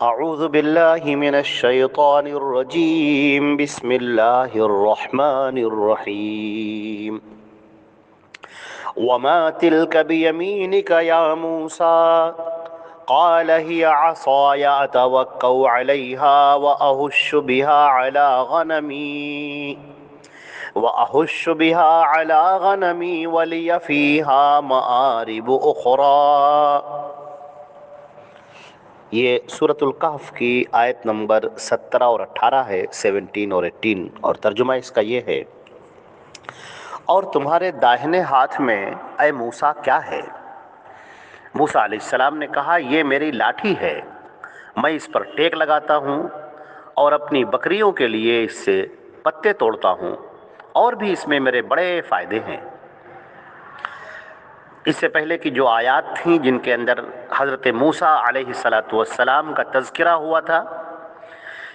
أعوذ بالله من الشيطان الرجيم بسم الله الرحمن الرحيم وما تلك بيمينك يا موسى قال هي عصاي أتوكأ عليها وأهش بها على غنمي ولي فيها مآرب أخرى۔ یہ سورۃ الکہف کی آیت نمبر 17 اور 18 ہے، 17 اور 18، اور ترجمہ اس کا یہ ہے: اور تمہارے داہنے ہاتھ میں اے موسیٰ کیا ہے؟ موسیٰ علیہ السلام نے کہا، یہ میری لاٹھی ہے، میں اس پر ٹیک لگاتا ہوں اور اپنی بکریوں کے لیے اس سے پتے توڑتا ہوں، اور بھی اس میں میرے بڑے فائدے ہیں۔ اس سے پہلے کی جو آیات تھیں جن کے اندر حضرت موسیٰ علیہ السلام کا تذکرہ ہوا تھا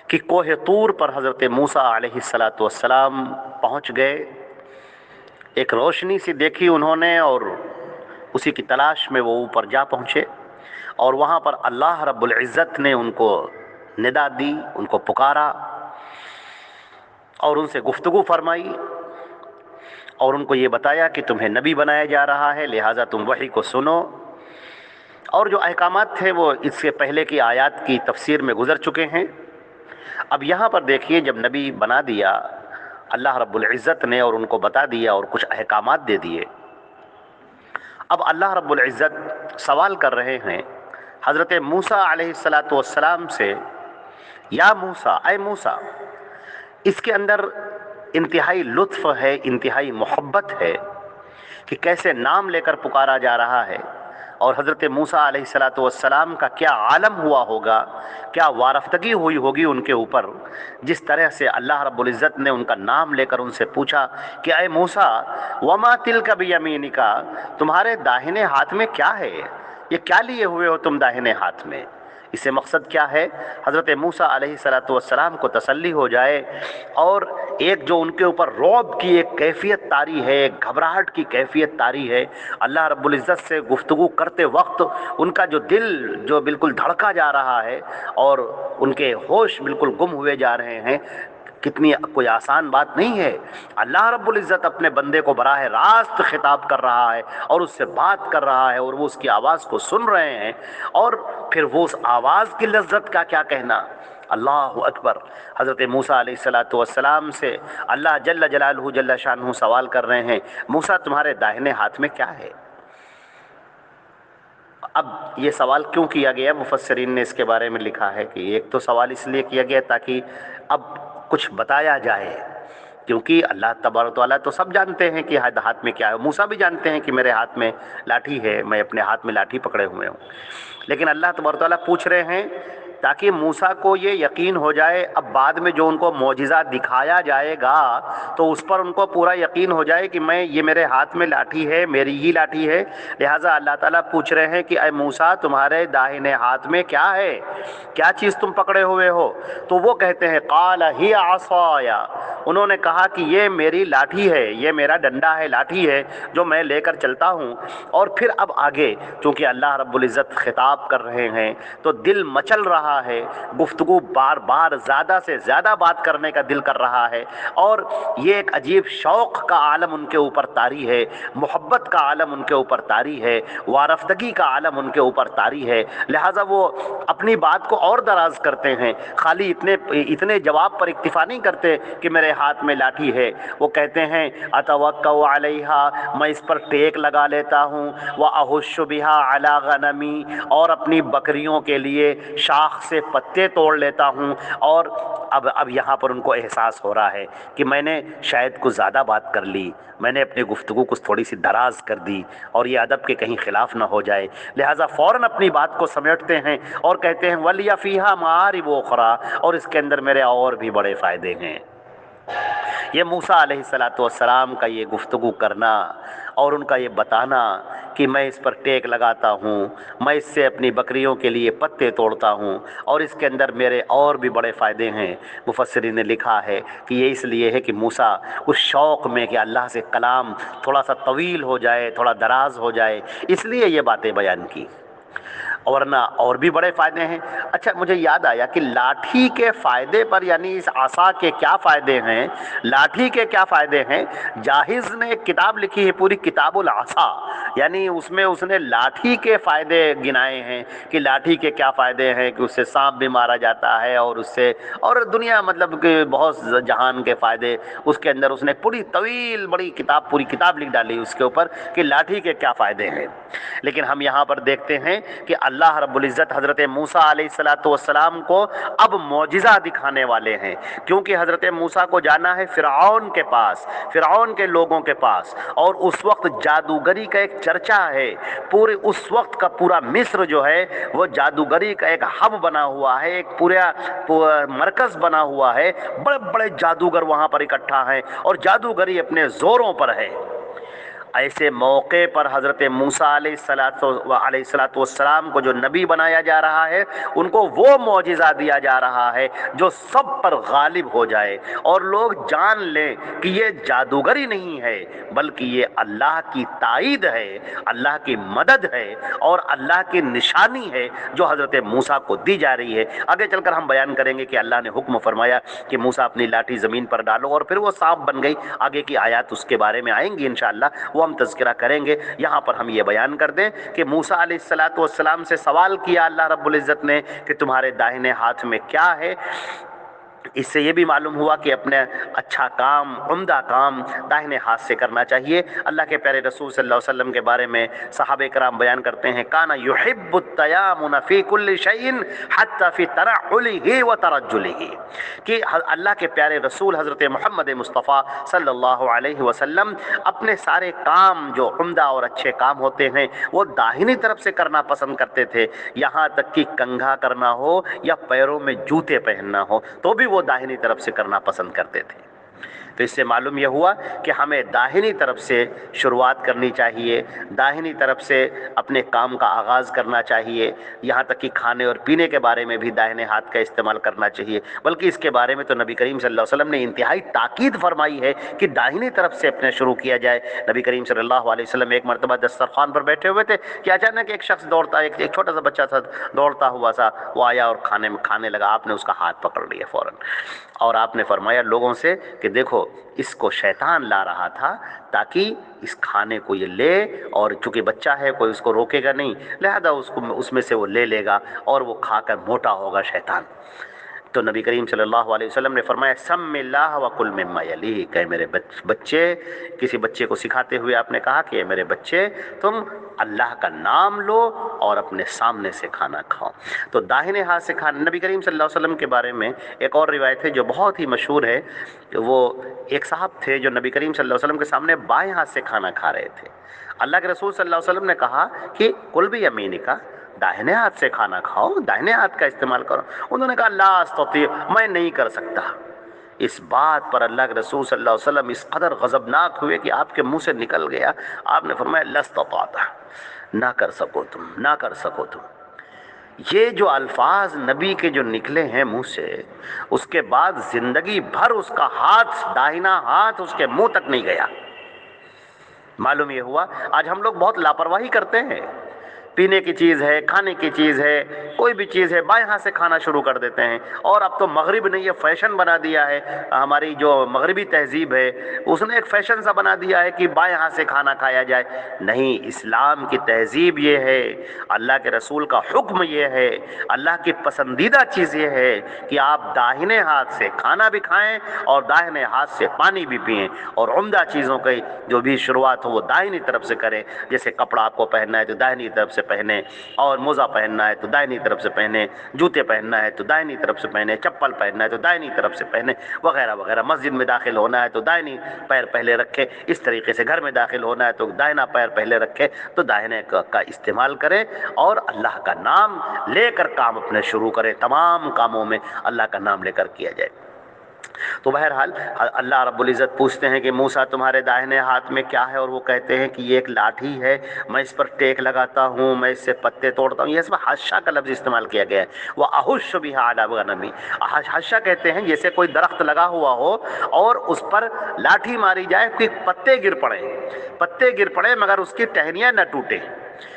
کہ کوہ طور پر حضرت موسیٰ علیہ السلام پہنچ گئے، ایک روشنی سی دیکھی انہوں نے اور اسی کی تلاش میں وہ اوپر جا پہنچے، اور وہاں پر اللہ رب العزت نے ان کو ندا دی، ان کو پکارا اور ان سے گفتگو فرمائی، اور ان کو یہ بتایا کہ تمہیں نبی بنایا جا رہا ہے، لہٰذا تم وحی کو سنو۔ اور جو احکامات تھے وہ اس سے پہلے کی آیات کی تفسیر میں گزر چکے ہیں۔ اب یہاں پر دیکھیے، جب نبی بنا دیا اللہ رب العزت نے اور ان کو بتا دیا اور کچھ احکامات دے دیے، اب اللہ رب العزت سوال کر رہے ہیں حضرت موسیٰ علیہ السلام سے، یا موسیٰ، اے موسیٰ۔ اس کے اندر انتہائی لطف ہے، انتہائی محبت ہے کہ کیسے نام لے کر پکارا جا رہا ہے، اور حضرت موسیٰ علیہ السلام کا کیا عالم ہوا ہوگا، کیا وارفتگی ہوئی ہوگی ان کے اوپر، جس طرح سے اللہ رب العزت نے ان کا نام لے کر ان سے پوچھا کہ اے موسیٰ، وما تلک بیمینک، تمہارے داہنے ہاتھ میں کیا ہے؟ یہ کیا لیے ہوئے ہو تم داہنے ہاتھ میں؟ اس سے مقصد کیا ہے؟ حضرت موسیٰ علیہ السلام کو تسلی ہو جائے، اور ایک جو ان کے اوپر رعب کی ایک کیفیت طاری ہے، ایک گھبراہٹ کی کیفیت طاری ہے، اللہ رب العزت سے گفتگو کرتے وقت ان کا جو دل جو بالکل دھڑکا جا رہا ہے اور ان کے ہوش بالکل گم ہوئے جا رہے ہیں، کتنی کوئی آسان بات نہیں ہے۔ اللہ رب العزت اپنے بندے کو براہ راست خطاب کر رہا ہے اور اس سے بات کر رہا ہے، اور وہ اس کی آواز کو سن رہے ہیں، اور پھر وہ اس آواز کی لذت کا کیا کہنا۔ اللہ اکبر۔ حضرت موسیٰ علیہ السلام سے اللہ جل جلالہ جل شانہ سوال کر رہے ہیں، موسیٰ تمہارے داہنے ہاتھ میں کیا ہے؟ اب یہ سوال کیوں کیا گیا؟ مفسرین نے اس کے بارے میں لکھا ہے کہ ایک تو سوال اس لیے کیا گیا تاکہ اب کچھ بتایا جائے، کیونکہ اللہ تبارک و تعالیٰ تو سب جانتے ہیں کہ ہاتھ میں کیا ہے، موسیٰ بھی جانتے ہیں کہ میرے ہاتھ میں لاٹھی ہے، میں اپنے ہاتھ میں لاٹھی پکڑے ہوئے ہوں، لیکن اللہ تبارک و تعالیٰ پوچھ رہے ہیں تاکہ موسیٰ کو یہ یقین ہو جائے، اب بعد میں جو ان کو معجزہ دکھایا جائے گا تو اس پر ان کو پورا یقین ہو جائے کہ یہ میرے ہاتھ میں لاٹھی ہے، میری ہی لاٹھی ہے۔ لہٰذا اللہ تعالیٰ پوچھ رہے ہیں کہ اے موسیٰ تمہارے داہنے ہاتھ میں کیا ہے، کیا چیز تم پکڑے ہوئے ہو؟ تو وہ کہتے ہیں قال ہی عصای، انہوں نے کہا کہ یہ میری لاٹھی ہے، یہ میرا ڈنڈا ہے، لاٹھی ہے جو میں لے کر چلتا ہوں۔ اور پھر اب آگے چونکہ اللہ رب العزت خطاب کر رہے ہیں تو دل مچل رہا ہے، گفتگو بار بار زیادہ سے زیادہ بات کرنے کا دل کر رہا ہے، اور یہ ایک عجیب شوق کا عالم ان کے اوپر طاری ہے، محبت کا عالم ان کے اوپر طاری ہے، وارفتگی کا عالم ان کے اوپر طاری ہے۔ لہٰذا وہ اپنی بات کو اور دراز کرتے ہیں، خالی اتنے جواب پر اکتفا نہیں کرتے کہ میرے ہاتھ میں لاٹھی ہے، وہ کہتے ہیں اتوکا علیہا، میں اس پر ٹیک لگا لیتا ہوں، واہش بہا علی غنمی، اور اپنی بکریوں کے لیے شاخ سے پتے توڑ لیتا ہوں۔ اور اب یہاں پر ان کو احساس ہو رہا ہے کہ میں نے شاید کچھ زیادہ بات کر لی، میں نے اپنی گفتگو کو تھوڑی سی دراز کر دی، اور یہ ادب کے کہیں خلاف نہ ہو جائے، لہٰذا فوراً اپنی بات کو سمیٹتے ہیں اور کہتے ہیں وَلِيَ فِيهَا مَآرِبُ أُخْرَىٰ، اور اس کے اندر میرے اور بھی بڑے فائدے ہیں۔ یہ موسیٰ علیہ السلام کا یہ گفتگو کرنا اور ان کا یہ بتانا کہ میں اس پر ٹیک لگاتا ہوں، میں اس سے اپنی بکریوں کے لیے پتے توڑتا ہوں، اور اس کے اندر میرے اور بھی بڑے فائدے ہیں، مفسرین نے لکھا ہے کہ یہ اس لیے ہے کہ موسیٰ اس شوق میں کہ اللہ سے کلام تھوڑا سا طویل ہو جائے، تھوڑا دراز ہو جائے، اس لیے یہ باتیں بیان کی۔ ورنہ اور بھی بڑے فائدے ہیں۔ اچھا مجھے یاد آیا کہ لاٹھی کے فائدے پر، یعنی اس عصا کے کیا فائدے ہیں، لاٹھی کے کیا فائدے ہیں، جاہز نے ایک کتاب لکھی ہے پوری کتاب العصا، یعنی اس میں اس نے لاٹھی کے فائدے گنائے ہیں کہ لاٹھی کے کیا فائدے ہیں، کہ اس سے سانپ بھی مارا جاتا ہے اور اس سے اور دنیا مطلب کہ بہت جہان کے فائدے، اس کے اندر اس نے پوری طویل بڑی کتاب، پوری کتاب لکھ ڈالی اس کے اوپر کہ لاٹھی کے کیا فائدے ہیں۔ لیکن ہم یہاں پر دیکھتے ہیں کہ اللہ رب العزت حضرت موسیٰ علیہ السلام کو اب معجزہ دکھانے والے ہیں، کیونکہ حضرت موسیٰ کو جانا ہے فرعون کے پاس، فرعون کے لوگوں کے پاس، اور اس وقت جادوگری کا ایک چرچا ہے، پورے اس وقت کا پورا مصر جو ہے وہ جادوگری کا ایک ہب بنا ہوا ہے، ایک پورا مرکز بنا ہوا ہے، بڑے بڑے جادوگر وہاں پر اکٹھا ہیں اور جادوگری اپنے زوروں پر ہے۔ ایسے موقع پر حضرت موسیٰ علیہ السلام کو جو نبی بنایا جا رہا ہے، ان کو وہ معجزہ دیا جا رہا ہے جو سب پر غالب ہو جائے اور لوگ جان لیں کہ یہ جادوگری نہیں ہے بلکہ یہ اللہ کی تائید ہے، اللہ کی مدد ہے اور اللہ کی نشانی ہے جو حضرت موسیٰ کو دی جا رہی ہے۔ آگے چل کر ہم بیان کریں گے کہ اللہ نے حکم فرمایا کہ موسیٰ اپنی لاٹھی زمین پر ڈالو اور پھر وہ سانپ بن گئی۔ آگے کی آیات اس کے بارے میں آئیں گی انشاءاللہ، وہ ہم تذکرہ کریں گے۔ یہاں پر ہم یہ بیان کر دیں کہ موسیٰ علیہ السلام سے سوال کیا اللہ رب العزت نے کہ تمہارے داہنے ہاتھ میں کیا ہے۔ اس سے یہ بھی معلوم ہوا کہ اپنے اچھا کام، عمدہ کام داہنے ہاتھ سے کرنا چاہیے۔ اللہ کے پیارے رسول صلی اللہ علیہ وسلم کے بارے میں صحابہ کرام بیان کرتے ہیں، کانا یحب التیامن فی کل شیء حتی فی ترعلہ و ترجلہ، کہ اللہ کے پیارے رسول حضرت محمد مصطفیٰ صلی اللہ علیہ وسلم اپنے سارے کام جو عمدہ اور اچھے کام ہوتے ہیں وہ داہنی طرف سے کرنا پسند کرتے تھے، یہاں تک کہ کنگھا کرنا ہو یا پیروں میں جوتے پہننا ہو تو بھی وہ داہنی طرف سے کرنا پسند کرتے تھے۔ تو اس سے معلوم یہ ہوا کہ ہمیں داہنی طرف سے شروعات کرنی چاہیے، داہنی طرف سے اپنے کام کا آغاز کرنا چاہیے، یہاں تک کہ کھانے اور پینے کے بارے میں بھی داہنے ہاتھ کا استعمال کرنا چاہیے، بلکہ اس کے بارے میں تو نبی کریم صلی اللہ علیہ وسلم نے انتہائی تاکید فرمائی ہے کہ داہنی طرف سے اپنے شروع کیا جائے۔ نبی کریم صلی اللہ علیہ وسلم ایک مرتبہ دسترخوان پر بیٹھے ہوئے تھے کہ اچانک ایک شخص دوڑتا، ایک چھوٹا سا بچہ تھا دوڑتا ہوا سا، وہ آیا اور کھانے لگا، آپ نے اس کا ہاتھ پکڑ لیا فوراً، اور آپ نے فرمایا لوگوں سے کہ دیکھو اس کو شیطان لا رہا تھا تاکہ اس کھانے کو یہ لے، اور چونکہ بچہ ہے کوئی اس کو روکے گا نہیں، لہذا اس میں سے وہ لے گا اور وہ کھا کر موٹا ہوگا شیطان۔ تو نبی کریم صلی اللہ علیہ وسلم نے فرمایا سم اللہ وکل مما یلیہ، کہ میرے بچے، کسی بچے کو سکھاتے ہوئے آپ نے کہا کہ میرے بچے تم اللہ کا نام لو اور اپنے سامنے سے کھانا کھاؤ۔ تو داہنے ہاتھ سے کھانا، نبی کریم صلی اللہ علیہ وسلم کے بارے میں ایک اور روایت ہے جو بہت ہی مشہور ہے، وہ ایک صاحب تھے جو نبی کریم صلی اللہ علیہ وسلم کے سامنے بائیں ہاتھ سے کھانا کھا رہے تھے۔ اللہ کے رسول صلی اللہ علیہ وسلم نے کہا کہ کل بھی یمینک، داہنے ہاتھ سے کھانا کھاؤ، داہنے ہاتھ کا استعمال کرو۔ انہوں نے کہا لا استطیع، میں نہیں کر سکتا۔ اس بات پر اللہ کے رسول صلی اللہ علیہ وسلم اس قدر غضبناک ہوئے کہ آپ کے منہ سے نکل گیا، آپ نے فرمایا لاستطعت، نہ کر سکو تم، نہ کر سکو تم۔ یہ جو الفاظ نبی کے جو نکلے ہیں منہ سے، اس کے بعد زندگی بھر اس کا ہاتھ، داہنا ہاتھ اس کے منہ تک نہیں گیا۔ معلوم یہ ہوا آج ہم لوگ بہت لاپرواہی کرتے ہیں، پینے کی چیز ہے، کھانے کی چیز ہے، کوئی بھی چیز ہے، بائیں ہاتھ سے کھانا شروع کر دیتے ہیں، اور اب تو مغرب نے یہ فیشن بنا دیا ہے، ہماری جو مغربی تہذیب ہے اس نے ایک فیشن سا بنا دیا ہے کہ بائیں ہاتھ سے کھانا کھایا جائے۔ نہیں، اسلام کی تہذیب یہ ہے، اللہ کے رسول کا حکم یہ ہے، اللہ کی پسندیدہ چیز یہ ہے کہ آپ داہنے ہاتھ سے کھانا بھی کھائیں اور داہنے ہاتھ سے پانی بھی پئیں، اور عمدہ چیزوں کی جو بھی شروعات ہو وہ داہنی طرف سے کریں۔ جیسے کپڑا آپ کو پہننا ہے تو داہنی طرف سے پہنے، اور موزہ پہننا ہے تو دائنی طرف سے پہنے، جوتے پہننا ہے تو دائنی طرف سے پہنے، چپل پہننا ہے تو دائنی طرف سے پہنے، وغیرہ وغیرہ۔ مسجد میں داخل ہونا ہے تو دائنی پیر پہلے رکھے، اس طریقے سے گھر میں داخل ہونا ہے تو دائنا پیر پہلے رکھے، تو دائنے کا استعمال کریں اور اللہ کا نام لے کر کام اپنے شروع کریں۔ تمام کاموں میں اللہ کا نام لے کر کیا جائے۔ تو بہرحال اللہ رب العزت پوچھتے ہیں کہ موسیٰ تمہارے داہنے ہاتھ میں کیا ہے، اور وہ کہتے ہیں کہ یہ ایک لاٹھی ہے، میں اس پر ٹیک لگاتا ہوں، میں اس سے پتے توڑتا ہوں۔ یہ اس میں حشہ کا لفظ استعمال کیا گیا ہے، وَأَحُشُّ بِهَا عَلَىٰ غَنَمِي۔ حشہ کہتے ہیں جیسے کوئی درخت لگا ہوا ہو اور اس پر لاٹھی ماری جائے کہ پتے گر پڑے مگر اس کی ٹہنیاں نہ ٹوٹے،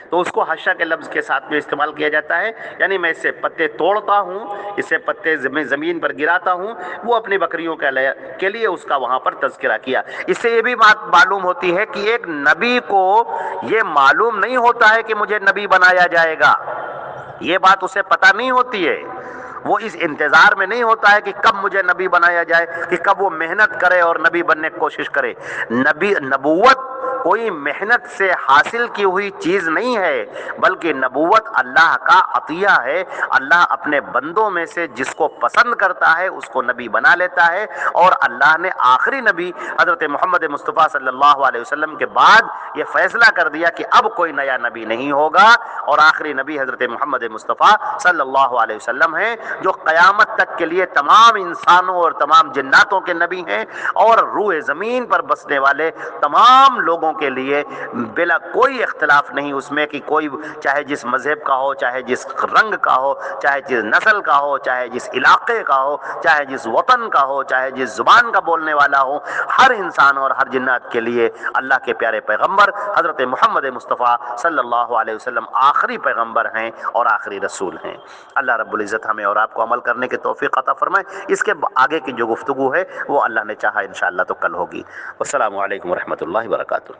تو اس کو حشا کے لفظ کے ساتھ میں استعمال کیا جاتا ہے، یعنی میں اس سے پتے توڑتا ہوں، اس سے پتے زمین پر گراتا ہوں، وہ اپنی بکریوں کے لیے اس کا وہاں پر تذکرہ کیا۔ اس سے یہ بھی بات معلوم ہوتی ہے کہ ایک نبی کو یہ معلوم نہیں ہوتا ہے کہ مجھے نبی بنایا جائے گا، یہ بات اسے پتہ نہیں ہوتی ہے، وہ اس انتظار میں نہیں ہوتا ہے کہ کب مجھے نبی بنایا جائے، کہ کب وہ محنت کرے اور نبی بننے کی کوشش کرے۔ نبوت کوئی محنت سے حاصل کی ہوئی چیز نہیں ہے، بلکہ نبوت اللہ کا عطیہ ہے۔ اللہ اپنے بندوں میں سے جس کو پسند کرتا ہے اس کو نبی بنا لیتا ہے، اور اللہ نے آخری نبی حضرت محمد مصطفیٰ صلی اللہ علیہ وسلم کے بعد یہ فیصلہ کر دیا کہ اب کوئی نیا نبی نہیں ہوگا، اور آخری نبی حضرت محمد مصطفیٰ صلی اللہ علیہ وسلم ہیں، جو قیامت تک کے لیے تمام انسانوں اور تمام جناتوں کے نبی ہیں، اور روح زمین پر بسنے والے تمام لوگوں کے لیے بلا کوئی اختلاف نہیں اس میں کہ کوئی چاہے جس مذہب کا ہو، چاہے جس رنگ کا ہو، چاہے جس نسل کا ہو، چاہے جس علاقے کا ہو، چاہے جس وطن کا ہو، چاہے جس زبان کا بولنے والا ہو، ہر انسان اور ہر جنات کے لیے اللہ کے پیارے پیغمبر حضرت محمد مصطفیٰ صلی اللہ علیہ وسلم آخری پیغمبر ہیں اور آخری رسول ہیں۔ اللہ رب العزت ہمیں اور آپ کو عمل کرنے کی توفیق عطا فرمائے۔ اس کے آگے کی جو گفتگو ہے وہ اللہ نے چاہا انشاءاللہ تو کل ہوگی۔ والسلام علیکم ورحمۃ اللہ وبرکاتہ۔